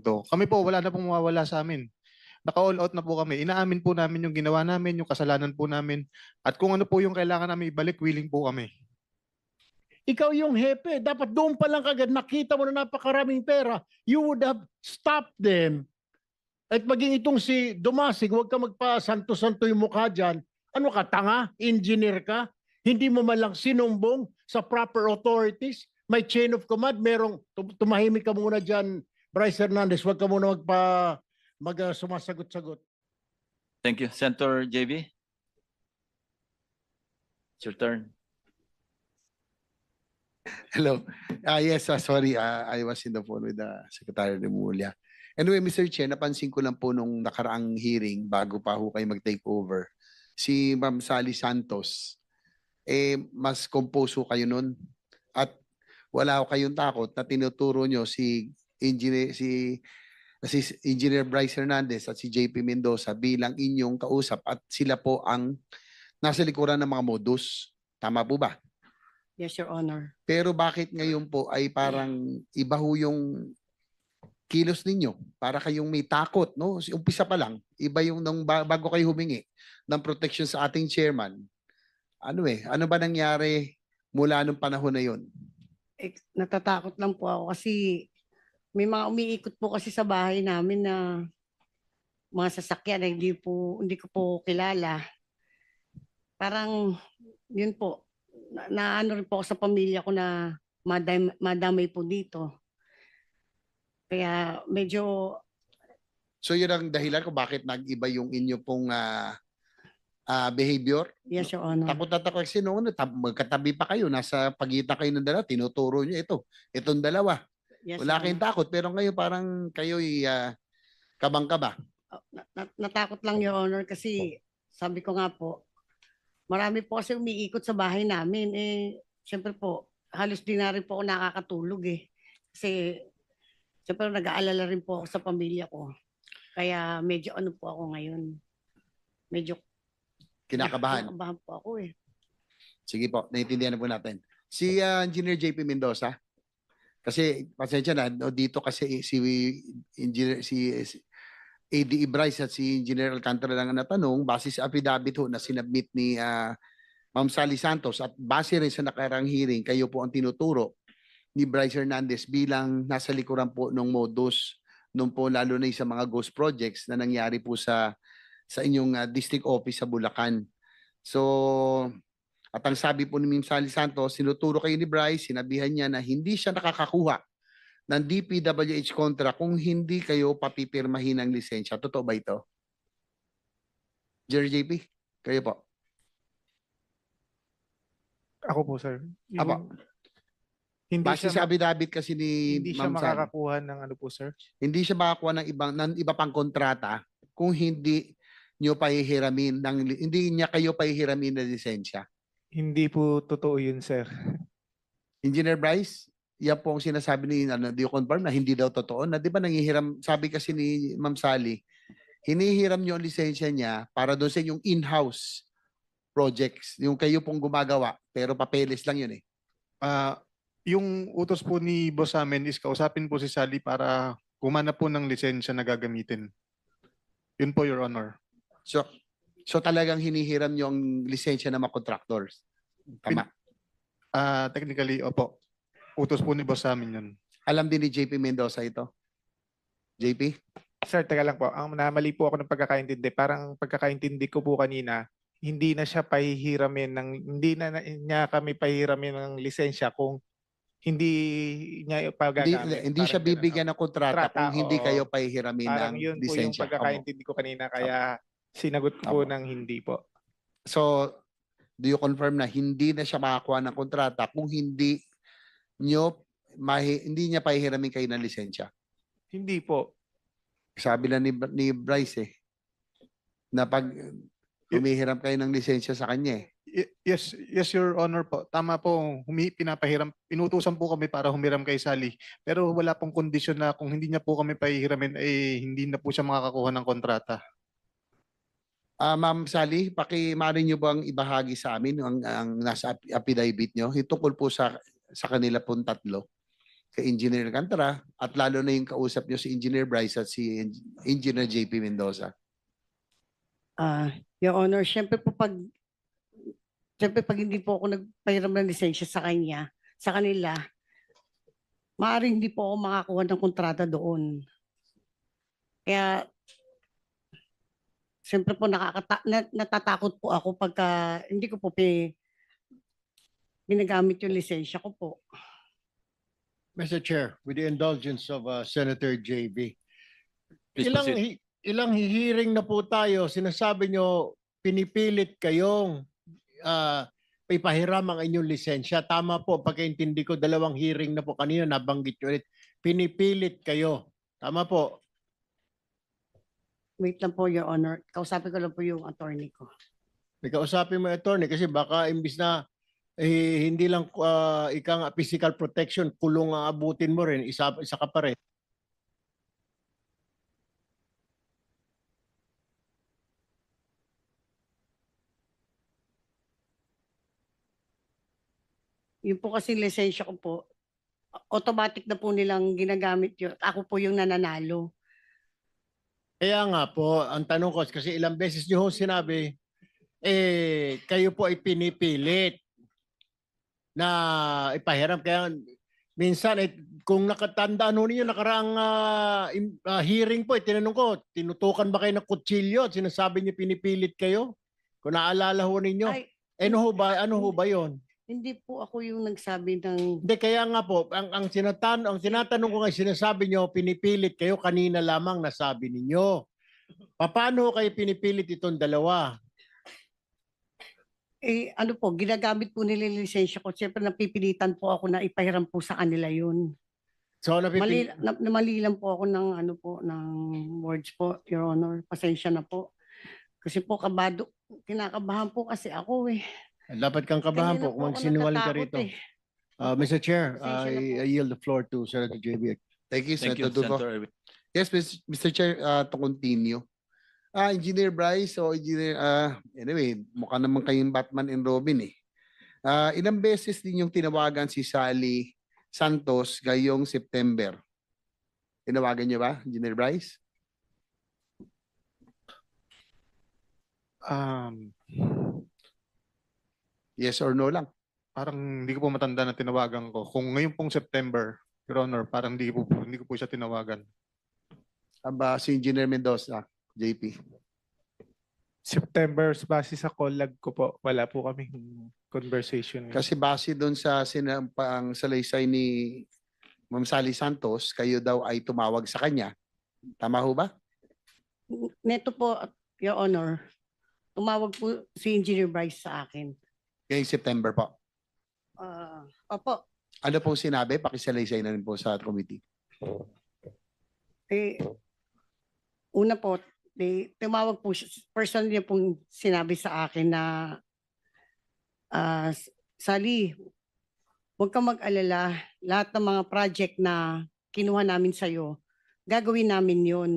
to. Kami po, wala na pong mawawala sa amin. Naka-all out na po kami. Inaamin po namin yung ginawa namin, yung kasalanan po namin. At kung ano po yung kailangan namin ibalik, willing po kami. Ikaw yung hepe. Dapat doon pa lang kagad nakita mo na napakaraming pera. You would have stopped them. At maging itong si Dumasig, huwag ka magpa-santo-santo yung mukha dyan. Ano ka, tanga? Engineer ka? Hindi mo man lang sinumbong sa proper authorities? May chain of command, merong tumahimik ka muna dyan, Bryce Hernandez, huwag ka muna sumasagot-sagot. Thank you. Senator JB? It's your turn. Hello. Yes, sorry. I was in the phone with the Secretary Remulla. Anyway, Mr. Chair, napansin ko lang po nung nakaraang hearing bago pa ho kayo mag-take over, si Ma'am Sally Santos, mas compose ho kayo nun. At wala ho kayong takot na tinuturo nyo si Engineer Bryce Hernandez at si JP Mendoza bilang inyong kausap at sila po ang nasa likuran ng mga modus. Tama po ba? Yes, Your Honor. Pero bakit ngayon po ay parang iba ho yung kilos ninyo? Para kayong may takot, no? Umpisa pa lang, iba yung nung bago kayo humingi ng protection sa ating chairman. Ano ba nangyari mula nung panahon na yun? Natatakot lang po ako kasi may mga umiikot po kasi sa bahay namin na mga sasakyan na hindi ko po kilala. Parang yun po. Ano rin po ako sa pamilya ko na madamay po dito. Kaya medyo... So yun ang dahilan kung bakit nag-iba yung inyo pong behavior? Yes, Your Honor. Takot na takot kasi noon, magkatabi pa kayo, nasa pagitan kayo ng dalawa, tinuturo nyo itong dalawa. Yes, Wala Your kayong Honor. takot, pero ngayon parang kayo'y kabang-kaba. Natakot lang, Your Honor, kasi sabi ko nga po, marami po kasi umiikot sa bahay namin. Siyempre po, halos di na rin po ako nakakatulog Kasi, siyempre nag-aalala rin po ako sa pamilya ko. Kaya medyo ano po ako ngayon. Medyo Kinakabahan. kinakabahan po ako Sige po, naiintindihan na po natin. Si Engineer JP Mendoza, kasi pasensya na, dito kasi si ADE Bryce at si Engineer Alcantara lang ang natanong base sa affidavit ho na sinubmit ni Ma'am Sally Santos at base rin sa nakarang hearing, kayo po ang tinuturo ni Bryce Hernandez bilang nasa likuran po ng modus nung po lalo na sa mga ghost projects na nangyari po sa inyong district office sa Bulacan. So, at ang sabi po ni Ma'am Sally Santos, sinuturo kayo ni Bryce, sinabihan niya na hindi siya nakakakuha ng DPWH kontra kung hindi kayo papipirmahin ng lisensya. Totoo ba ito? Jerry JP, kayo po. Ako po, sir. Apo. Hindi Base sa siya, affidavit kasi ni hindi siya Ma'am Sally, makakakuha ng ano po, sir. hindi siya makakuha ng iba pang kontrata kung hindi niyo pahihiramin hindi niya kayo pahihiramin ng lisensya. Hindi po totoo yun, sir. Engineer Bryce, yan po ang sinasabi ni do you confirm na hindi daw totoo na di ba nangihiram, sabi kasi ni Ma'am Sally, hinihiram niyo ang lisensya niya para doon sa yung in-house projects, yung kayo pong gumagawa pero papeles lang yun Yung utos po ni boss sa amin is kausapin po si Sally para kumana po ng lisensya na gagamitin. Yun po, Your Honor. So talagang hinihiram niyo ang lisensya ng mga contractors. Tama. Technically, opo. Utos po ni boss sa amin yun. Alam din ni JP Mendoza ito. JP? Sir, teka lang po. Ang namali po ako ng pagkakaintindi. Parang pagkakaintindi ko po kanina, hindi na siya pahihiramin hindi na niya kami pahihiramin ng lisensya kung hindi niya pagagamit. Hindi siya bibigyan ng kontrata kung hindi oo. kayo pahihiramin Parang ng yun po yung lisensya. pagkakaintindi ko kanina, kaya sinagot ko po ng hindi po. So, do you confirm na hindi na siya makakuha ng kontrata kung hindi niya pahihiramin kayo ng lisensya? Hindi po. Sabi lang ni Bryce na pag humihiram kayo ng lisensya sa kanya Yes, Your Honor po. Tama po, pinapahiram. Inutusan po kami para humiram kay Sally. Pero wala pong kondisyon na kung hindi niya po kami pahihiramin, hindi na po siya makakakuha ng kontrata. Ma'am Sally, maaari niyo bang ibahagi sa amin ang nasa affidavit niyo? Tungkol po sa kanila pong tatlo. kay Engineer Alcantara at lalo na yung kausap niyo si Engineer Bryce at si Engineer JP Mendoza? Your Honor, syempre pag hindi po ako nagpahiram ng lisensya sa kanila, maaaring hindi po ako makakuha ng kontrata doon. Kaya, syempre po natatakot po ako pagka hindi ko po ginagamit yung lisensya ko po. Mr. Chair, with the indulgence of Senator JB. Please proceed. Ilang hearing na po tayo, sinasabi nyo, pinipilit kayong ipahiram ang inyong lisensya. Tama po, pagkaintindi ko, 2 hearing na po kanina, nabanggit nyo ulit. Pinipilit kayo. Tama po. Wait lang po, Your Honor. Kausapin ko lang po yung attorney ko. May kausapin mo, attorney, kasi baka imbis na hindi lang physical protection, kulong ang abutin mo rin, isa ka pa rin. Yung po kasi lisensya ko po, automatic na po nilang ginagamit yun. Ako po yung nananalo. Kaya nga po, ang tanong ko, kasi ilang beses nyo ho sinabi, kayo po ay pinipilit na ipahiram. Kaya minsan, kung nakatandaan ho ninyo, nakaraang hearing po, tinanong ko, tinutukan ba kayo ng kutsilyo? At sinasabi niyo pinipilit kayo? Kung naalala ho ninyo. Ay, Ano ho ba yon? hindi po ako yung nagsabi ng... Hindi, kaya nga po, ang tinatanong ko nga, sinasabi nyo, pinipilit kayo, kanina lamang nasabi ninyo. Paano kayo pinipilit itong dalawa? ano po, ginagamit po nila yung lisensya ko. Siyempre napipilitan po ako na ipahiram po sa kanila yun. So, Mali lang po ako ng ng words po, Your Honor. Pasensya na po. Kasi po kinakabahan po kasi ako eh. dapat kang kabahan Kanina po kung ako magsinungaling ka natatakot rito. eh. Mr. Chair, Pasensya na po. I yield the floor to Senator JB. Thank you, Thank you, Senator Tulfo. Senator Erwin. Yes, Mr. Chair, to continue. Engineer Bryce o Engineer, anyway, mukha naman kayong Batman and Robin eh. Ilang beses din yung tinawagan si Sally Santos ngayong September? Tinawagan niyo ba, Engineer Bryce? Yes or no lang? Parang hindi ko po matanda na tinawagan ko. Kung ngayon pong September, Your Honor, parang hindi ko po siya tinawagan. Aba, si Engineer Mendoza, JP. September, base sa call log ko po, wala po kaming conversation. Kasi base doon sa sinampang salaysay ni Ma'am Sally Santos, kayo daw ay tumawag sa kanya. Tama ho ba? Neto po, Your Honor, tumawag po si Engineer Bryce sa akin. Ngayong September po. Opo, Ano pong sinabi? Pakisalaysay na rin po sa committee. una po, tumawag po siya, personally niya pong sinabi sa akin na Sally, huwag kang mag-alala, lahat ng mga project na kinuha namin sa'yo, gagawin namin yun.